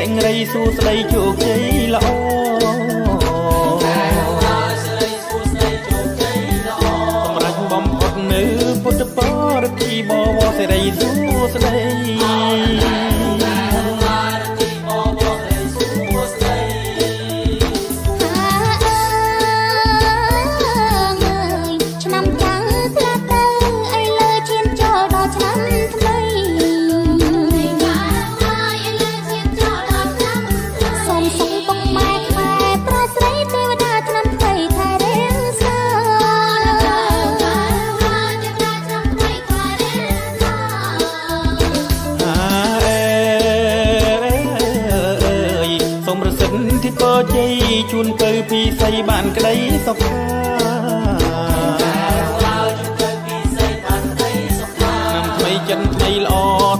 ងរៃសួស្ដីជោគជ័យល្អសម្រាប់បំផុតនៅពុទ្ធបរិទ្ធិបវរសេរីសួស្ដីជួនទៅពីស័យបានក្តីសុខាnămថ្មីចិនថ្មីល្អ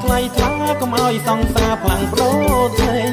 ថ្លៃថ្លាកុំឲ្យសង្សារផ្លាំងប្ដូរថ្មី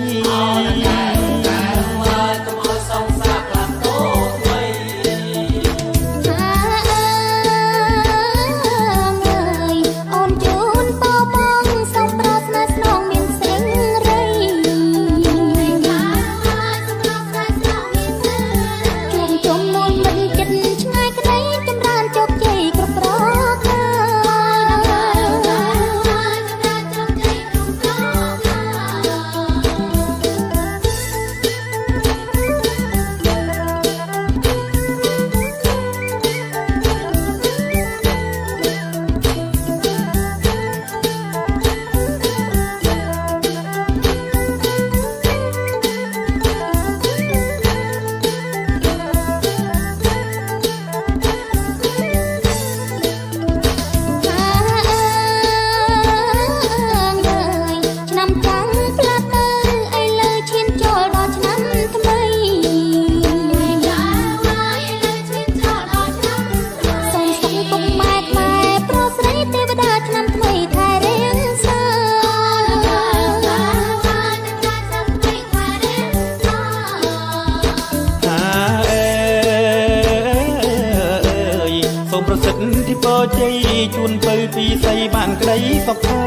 ជួនទៅពីស័យបានក្តីសុខា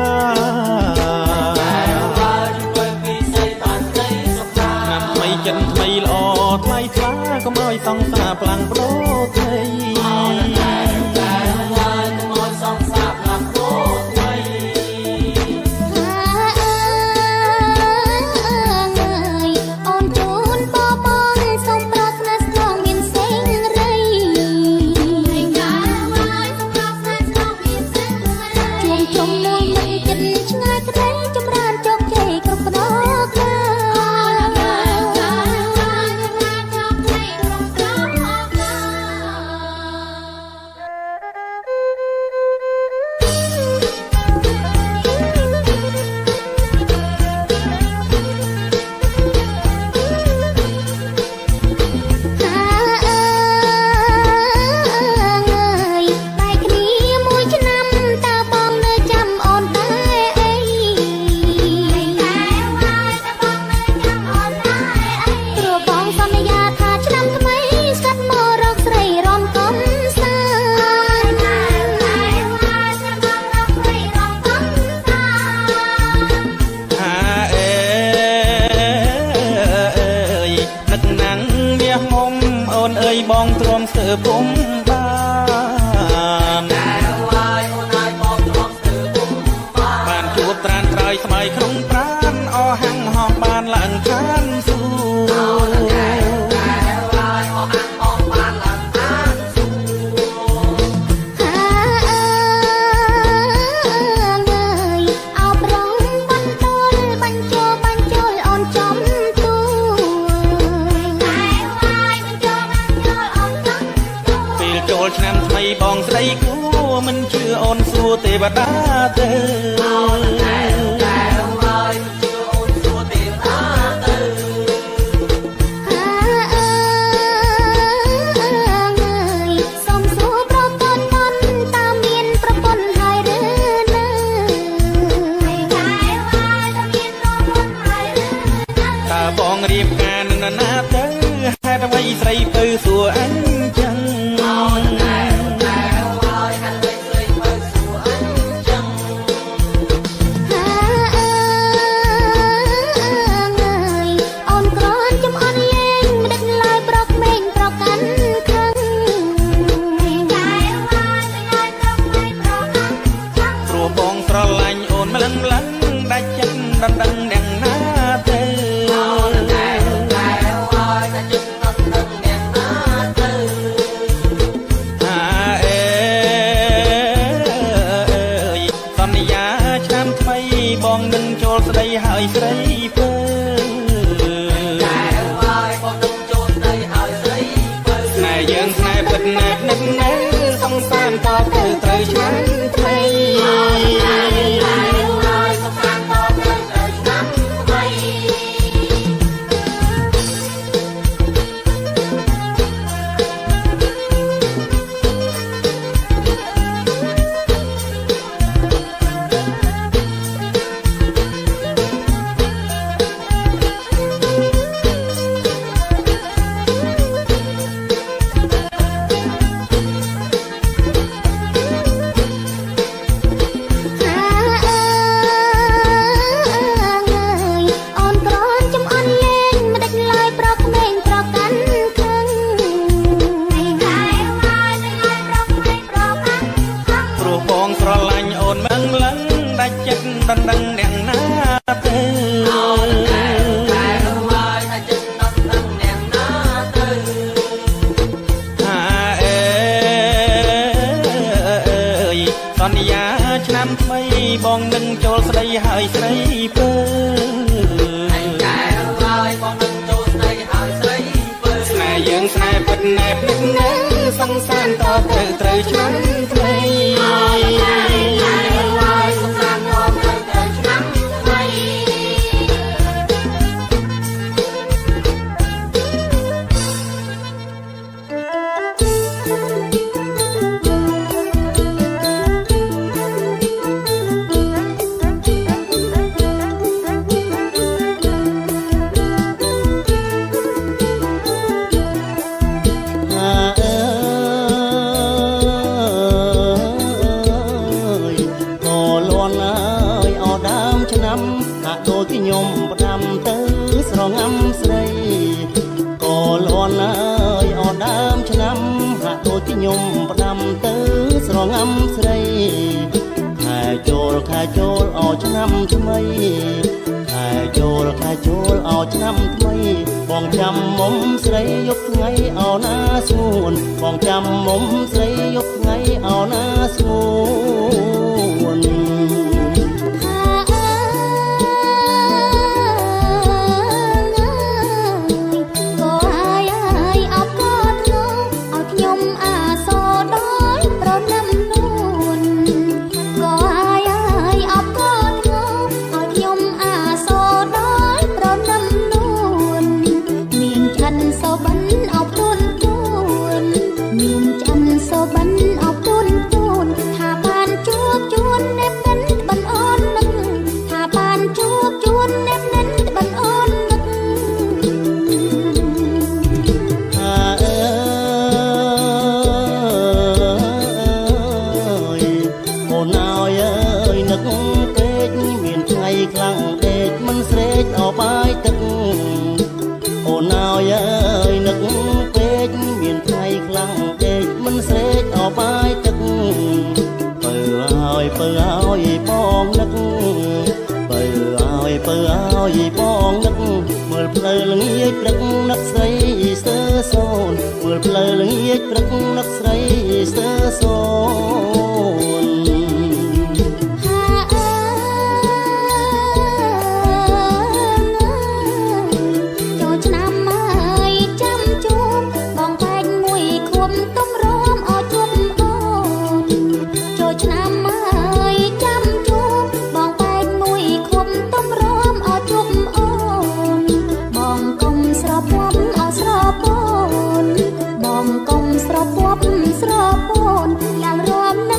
ណាត់ថ្មីចិនថ្មីល្អថ្លៃថ្លាកុំឲ្យសង្សារផ្លាំងប្ដូរថ្មីបងទ្រាំស្ទើរពុំបានជួបត្រានត្រើយស្មៃក្នុងប្រានអស់ហាំងហោះបានឡើងឋានសួគ៌ឆ្នាំថ្មីបងស្រីគួរមិនជឿអូនសួរទេវតាទៅសុំសួរប្រពន្ធតើមានប្រពន្ធហើយឬនៅតើបងរៀបការនឹងណាទៅហេតុអ្វីស្រីទៅសួរអញចឹង ស្រីពើតែហើយបងនឹងចូលស្ដីហើយស្រីពើស្នេហ៍យើងស្នេហ៍ពិតណែបនឹកណែសង្សារតទៅត្រូវឆ្នាំថ្មីដណ្ដឹងអ្នកណាទៅតែហើយថាចិត្តដណ្ដឹងអ្នកណាទៅថាអើយសន្យាឆ្នាំថ្មីបងនឹងចូលស្ដីហើយស្រីពើតែហើយបងនឹងចូលស្ដីហើយស្រីពើស្នេហ៍យើងស្នេហ៍ពិតណែបនឹកណែសង្សារតទៅត្រូវឆ្នាំថ្មីហាក់ដូចខ្ញុំផ្ដាំទៅស្រងាំស្រីក៏លន់ហើយអត់ដើមឆ្នាំហាក់ដូចខ្ញុំផ្ដាំទៅស្រងាំស្រីខែចូលអោឆ្នាំថ្មីខែចូលអោឆ្នាំថ្មីបងចាំមុំស្រីយប់ថ្ងៃអោណាស្ងួនបងចាំមុំស្រីយប់ថ្ងៃអោណាស្ងួនខ្លាំងដេកមិនស្រេកអោបាយទឹកអូនអើយនឹកពេកមានថ្ងៃខ្លាំងដេកមិនស្រេកអោបាយទឹកពើឲ្យបងនឹកពើឲ្យបងនឹកមើលផ្លូវល្ងាចព្រឹកនឹកស្រីស្ទើសូនមើលផ្លូវល្ងាចព្រឹកនឹកស្រីស្ទើសូនស្រពន់យ៉ាងរំ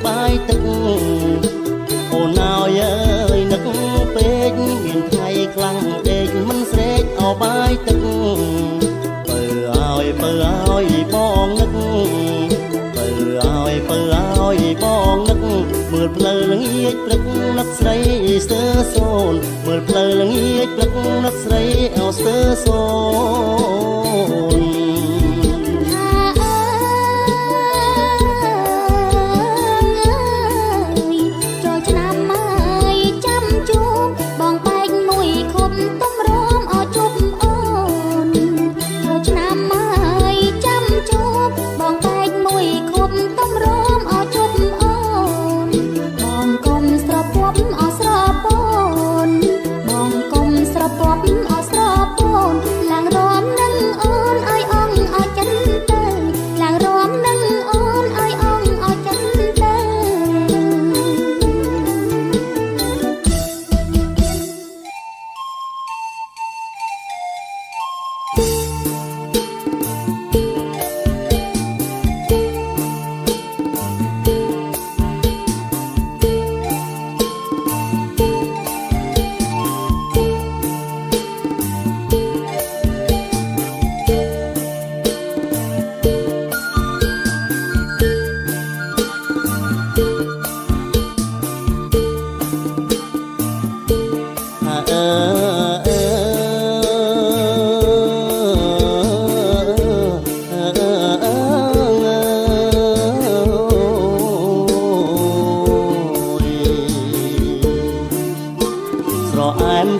បាយទឹកអូនអើយអើយនឹកពេកមានថ្ងៃខ្លាំងដេកមិនស្រេកអោបាយទឹកបើឲ្យបងនឹកបើឲ្យបងនឹកមើលផ្លូវល្ងាចព្រឹកនឹកស្រីស្ទើសូនមើលផ្លូវល្ងាចព្រឹកនឹកស្រីអោស្ទើសូន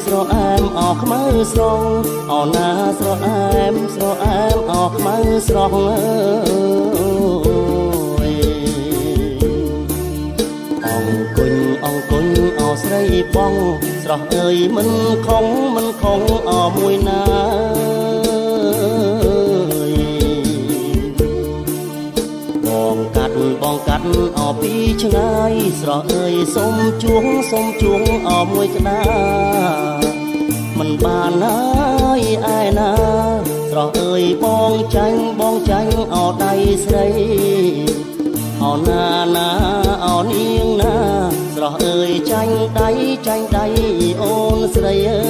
ស្រអែមអោខ្មៅស្រងអូនណាស្រអែមអោខ្មៅស្រងអើយអង្គុញអោស្រីបងស្រស់អើយមិនខំអោមួយណាបងកាត់អោពីឆ្ងាយស្រស់អើយសុំជួងអោមួយក្តាមិនបានហើយឯណាស្រស់អើយបងចាញ់អោដៃស្រីអោណាអោនាងណាស្រស់អើយចាញ់ដៃអូនស្រីអើ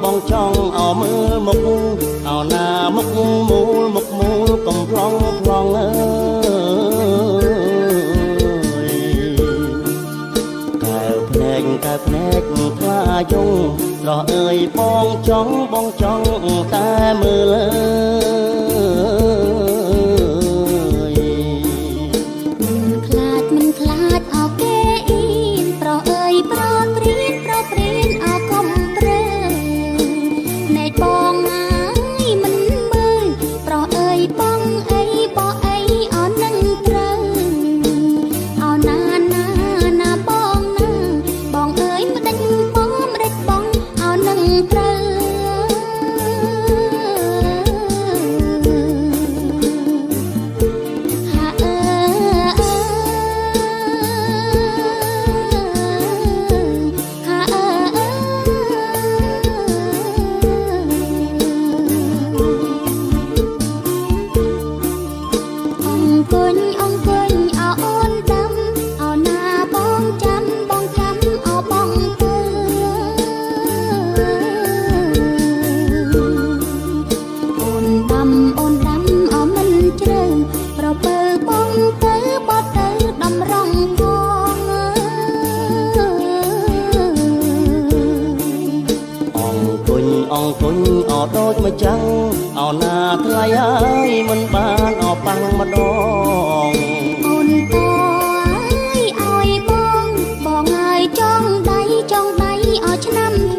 បងចង់អោមើលមុខអោណាមុខមូលកំប្លង់អើយកែវភ្នែកថ្លាយងស្រស់អើយបងចង់តែមើលមិនខ្លាចអោគេអ៊ីនប្រអើយប្រព្រៀនអោកំ អង្គុញអត់ដូចមកចឹងអោណាថ្លៃហើយមិនបានអប៉ាំងម្ដងអូនតើឲ្យបងហើយចង់ដៃអស់ឆ្នាំ